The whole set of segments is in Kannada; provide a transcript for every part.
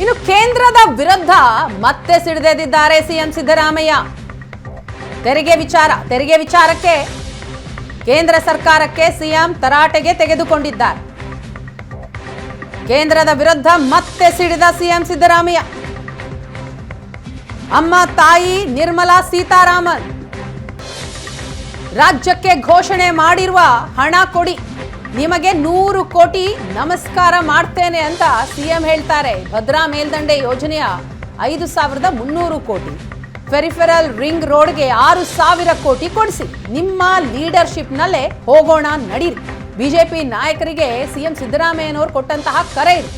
ಇನ್ನು ಕೇಂದ್ರದ ವಿರುದ್ಧ ಮತ್ತೆ ಸಿಡಿದೆದ್ದಿದ್ದಾರೆ ಸಿಎಂ ಸಿದ್ದರಾಮಯ್ಯ. ತೆರಿಗೆ ವಿಚಾರಕ್ಕೆ ಕೇಂದ್ರ ಸರ್ಕಾರಕ್ಕೆ ಸಿಎಂ ತರಾಟೆಗೆ ತೆಗೆದುಕೊಂಡಿದ್ದಾರೆ. ಕೇಂದ್ರದ ವಿರುದ್ಧ ಮತ್ತೆ ಸಿಡಿದ ಸಿಎಂ ಸಿದ್ದರಾಮಯ್ಯ. ಅಮ್ಮ ತಾಯಿ ನಿರ್ಮಲಾ ಸೀತಾರಾಮನ್ ರಾಜ್ಯಕ್ಕೆ ಘೋಷಣೆ ಮಾಡಿರುವ ಹಣ ಕೊಡಿ, ನಿಮಗೆ 100 ಕೋಟಿ ನಮಸ್ಕಾರ ಮಾಡ್ತೇನೆ ಅಂತ ಸಿಎಂ ಹೇಳ್ತಾರೆ. ಭದ್ರಾ ಮೇಲ್ದಂಡೆ ಯೋಜನೆಯ 5,300 ಕೋಟಿ, ಫೆರಿಫೆರಲ್ ರಿಂಗ್ ರೋಡ್ಗೆ 6,000 ಕೋಟಿ ಕೊಡಿಸಿ, ನಿಮ್ಮ ಲೀಡರ್ಶಿಪ್ನಲ್ಲೇ ಹೋಗೋಣ ನಡೀರಿ. ಬಿಜೆಪಿ ನಾಯಕರಿಗೆ ಸಿಎಂ ಸಿದ್ದರಾಮಯ್ಯನವರು ಕೊಟ್ಟಂತಹ ಕರೆ ಇದು.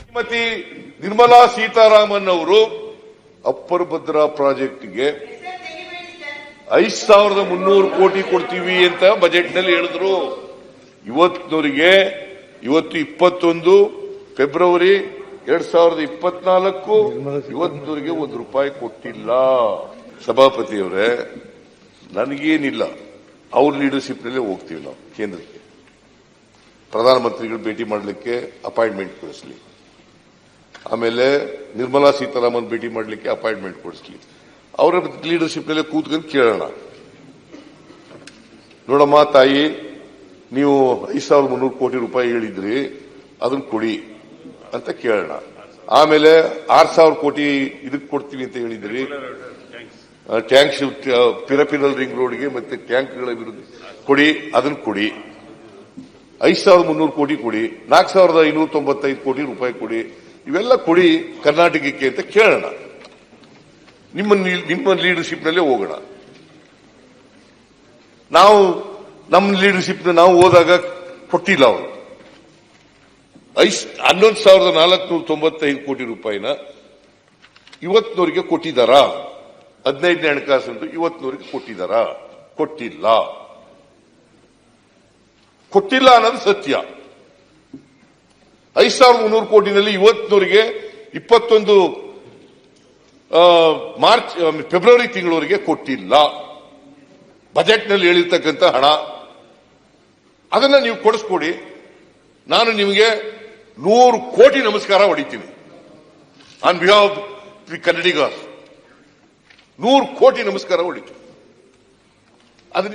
ಶ್ರೀಮತಿ ನಿರ್ಮಲಾ ಸೀತಾರಾಮನ್ ಅವರು ಅಪ್ಪರ್ ಭದ್ರಾ ಪ್ರಾಜೆಕ್ಟ್ಗೆ 5,300 ಕೋಟಿ ಕೊಡ್ತೀವಿ ಅಂತ ಬಜೆಟ್ ನಲ್ಲಿ ಹೇಳಿದ್ರು. ಇವತ್ತು 21 ಫೆಬ್ರವರಿ 2024 ಇವತ್ತಿನವರೆಗೆ ₹1 ಕೊಟ್ಟಿಲ್ಲ. ಸಭಾಪತಿಯವರೇ, ನನಗೇನಿಲ್ಲ, ಅವ್ರ ಲೀಡರ್ಶಿಪ್ ನಲ್ಲೇ ಹೋಗ್ತೀವಿ ನಾವು ಕೇಂದ್ರಕ್ಕೆ. ಪ್ರಧಾನಮಂತ್ರಿಗಳು ಭೇಟಿ ಮಾಡಲಿಕ್ಕೆ ಅಪಾಯಿಂಟ್ಮೆಂಟ್ ಕೊಡಿಸಲಿ, ಆಮೇಲೆ ನಿರ್ಮಲಾ ಸೀತಾರಾಮನ್ ಭೇಟಿ ಮಾಡಲಿಕ್ಕೆ ಅಪಾಯಿಂಟ್ಮೆಂಟ್ ಕೊಡಿಸಲಿ, ಅವರ ಲೀಡರ್ಶಿಪ್ ನಲ್ಲೇ ಕೂತ್ಕೊಂಡು ಕೇಳೋಣ. ನೋಡಮ್ಮ ತಾಯಿ, ನೀವು 5,300 ಕೋಟಿ ರೂಪಾಯಿ ಹೇಳಿದ್ರಿ, ಅದನ್ನ ಕೊಡಿ ಅಂತ ಕೇಳೋಣ. ಆಮೇಲೆ 6,000 ಕೋಟಿ ಇದಕ್ಕೆ ಕೊಡ್ತೀವಿ ಅಂತ ಹೇಳಿದ್ರಿ, ಟ್ಯಾಂಕ್ಸ್ ಫೆರಿಫೆರಲ್ ರಿಂಗ್ ರೋಡ್ಗೆ ಮತ್ತೆ ಟ್ಯಾಂಕ್ಗಳ ವಿರುದ್ಧ ಕೊಡಿ, ಅದನ್ನ ಕೊಡಿ. 5,300 ಕೋಟಿ ಕೊಡಿ, 4,595 ಕೋಟಿ ರೂಪಾಯಿ ಕೊಡಿ, ಇವೆಲ್ಲ ಕೊಡಿ ಕರ್ನಾಟಕಕ್ಕೆ ಅಂತ ಕೇಳೋಣ. ನಿಮ್ಮ ಲೀಡರ್ಶಿಪ್ ನಲ್ಲೇ ಹೋಗೋಣ. ನಾವು ನಮ್ಮ ಲೀಡರ್ಶಿಪ್ ನಾವು ಹೋದಾಗ ಕೊಟ್ಟಿಲ್ಲ. ಅವರು 11,495 ಕೋಟಿ ರೂಪಾಯಿನ ಇವತ್ತಿನವರಿಗೆ ಕೊಟ್ಟಿದ್ದಾರಾ? 15ನೇ ಹಣಕಾಸು ಅಂತ ಇವತ್ತಿನವರಿಗೆ ಕೊಟ್ಟಿದ್ದಾರಾ? ಕೊಟ್ಟಿಲ್ಲ ಅನ್ನೋದು ಸತ್ಯ. 5,300 ಕೋಟಿನಲ್ಲಿ ಇವತ್ತಿನವರಿಗೆ 21 ಫೆಬ್ರವರಿ ತಿಂಗಳವರೆಗೆ ಕೊಟ್ಟಿಲ್ಲ. ಬಜೆಟ್ ನಲ್ಲಿ ಹೇಳಿರ್ತಕ್ಕಂಥ ಹಣ ಅದನ್ನ ನೀವು ಕೊಡಿಸ್ಕೊಡಿ, ನಾನು ನಿಮಗೆ 100 ಕೋಟಿ ನಮಸ್ಕಾರ ಹೊಡಿತೀನಿ. ಆನ್ ಬಿಹಾಫ್ ದಿ ಕನ್ನಡಿಗರ್ಸ್ 100 ಕೋಟಿ ನಮಸ್ಕಾರ ಹೊಡಿತೀನಿ. ಅದನ್ನ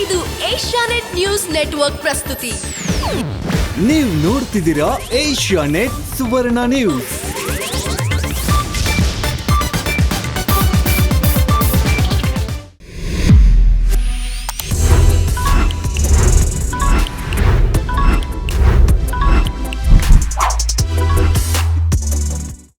ಇದು ಏಷ್ಯಾನೆಟ್ ನ್ಯೂಸ್ ನೆಟ್ವರ್ಕ್ ಪ್ರಸ್ತುತಿ. ನೀವು ನೋಡ್ತಿದ್ದೀರಾ ಏಷ್ಯಾನೆಟ್ ಸುವರ್ಣ ನ್ಯೂಸ್.